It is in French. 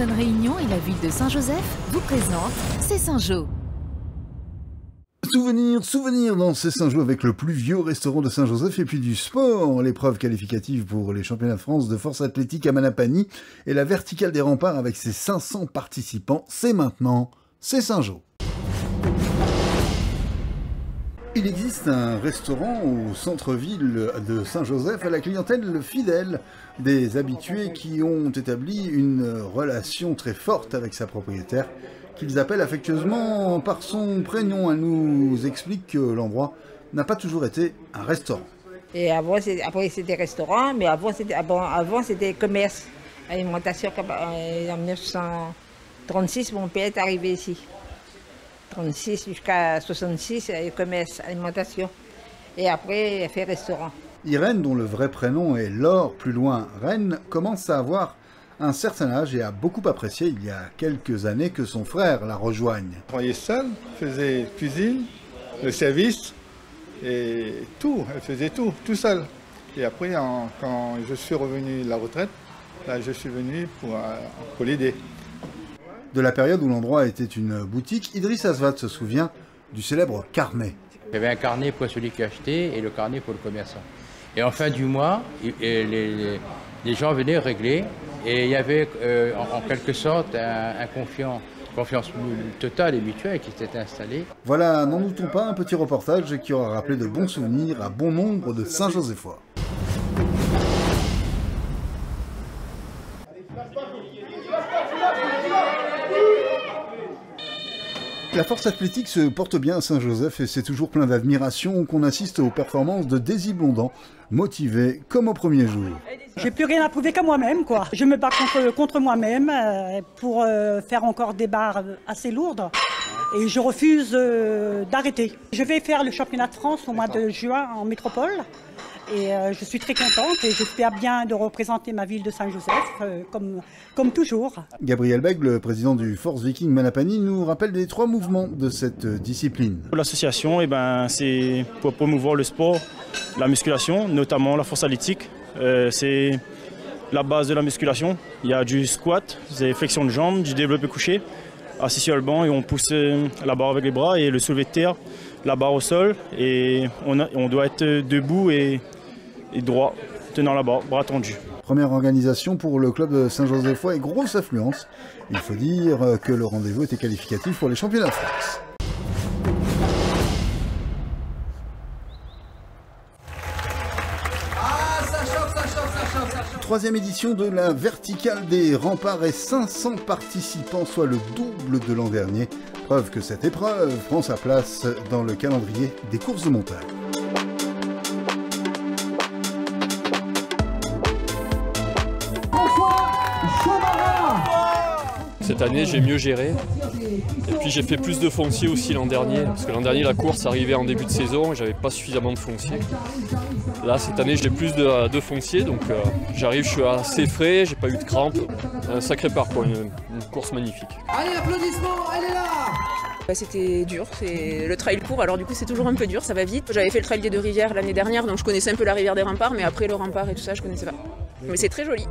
Hilton Réunion et la ville de Saint-Joseph vous présentent C'est Saint-Jo. Souvenir dans C'est Saint-Jo avec le plus vieux restaurant de Saint-Joseph et puis du sport. L'épreuve qualificative pour les championnats de France de force athlétique à Manapani et la verticale des remparts avec ses 500 participants. C'est maintenant, C'est Saint-Jo. Il existe un restaurant au centre-ville de Saint-Joseph à la clientèle fidèle, des habitués qui ont établi une relation très forte avec sa propriétaire, qu'ils appellent affectueusement par son prénom. Elle nous explique que l'endroit n'a pas toujours été un restaurant. Et après c'était restaurant, mais avant c'était commerce, alimentation. En 1936, mon père est arrivé ici. 36 jusqu'à 66, commerce, alimentation. Et après, elle fait restaurant. Irène, dont le vrai prénom est Laure, plus loin Reine, commence à avoir un certain âge et a beaucoup apprécié il y a quelques années que son frère la rejoigne. Je travaillait seule, faisait cuisine, le service et tout. Elle faisait tout seule. Et après, quand je suis revenu de la retraite, là, je suis venu pour l'aider. De la période où l'endroit était une boutique, Idriss Asvat se souvient du célèbre carnet. Il y avait un carnet pour celui qui achetait et le carnet pour le commerçant. Et en fin du mois, les gens venaient régler et il y avait en quelque sorte un confiance totale et mutuelle qui s'était installée. Voilà, n'en doutons pas, un petit reportage qui aura rappelé de bons souvenirs à bon nombre de Saint-Josephois. La force athlétique se porte bien à Saint-Joseph et c'est toujours plein d'admiration qu'on assiste aux performances de Daisy Blondin, motivée comme au premier jour. J'ai plus rien à prouver qu'à moi-même, quoi. Je me bats contre moi-même pour faire encore des barres assez lourdes et je refuse d'arrêter. Je vais faire le championnat de France au mois de juin en métropole. Et je suis très contente et j'espère bien de représenter ma ville de Saint-Joseph, comme toujours. Gabriel Bègue, le président du Force Viking Manapani, nous rappelle les 3 mouvements de cette discipline. L'association, c'est pour promouvoir le sport, la musculation, notamment la force athlétique. C'est la base de la musculation. Il y a du squat, des flexions de jambes, du développé couché, assis sur le banc et on pousse la barre avec les bras et le soulevé de terre, la barre au sol. Et on doit être debout et droit, tenant la barre, bras tendus. Première organisation pour le club de Saint-Josephois et grosse affluence. Il faut dire que le rendez-vous était qualificatif pour les championnats de France. Troisième édition de la verticale des remparts et 500 participants, soit le double de l'an dernier. Preuve que cette épreuve prend sa place dans le calendrier des courses de montagne. Cette année, j'ai mieux géré. Et puis j'ai fait plus de foncier aussi l'an dernier. Parce que l'an dernier, la course arrivait en début de saison et j'avais pas suffisamment de foncier. Là, cette année, j'ai plus de foncier. Donc j'arrive, je suis assez frais, j'ai pas eu de crampes. Un sacré parcours, une course magnifique. Allez, applaudissements, elle est là! C'était dur, c'est le trail court, alors du coup c'est toujours un peu dur, ça va vite. J'avais fait le trail des 2 rivières l'année dernière, donc je connaissais un peu la rivière des remparts, mais après le rempart et tout ça, je connaissais pas. Mais c'est très joli.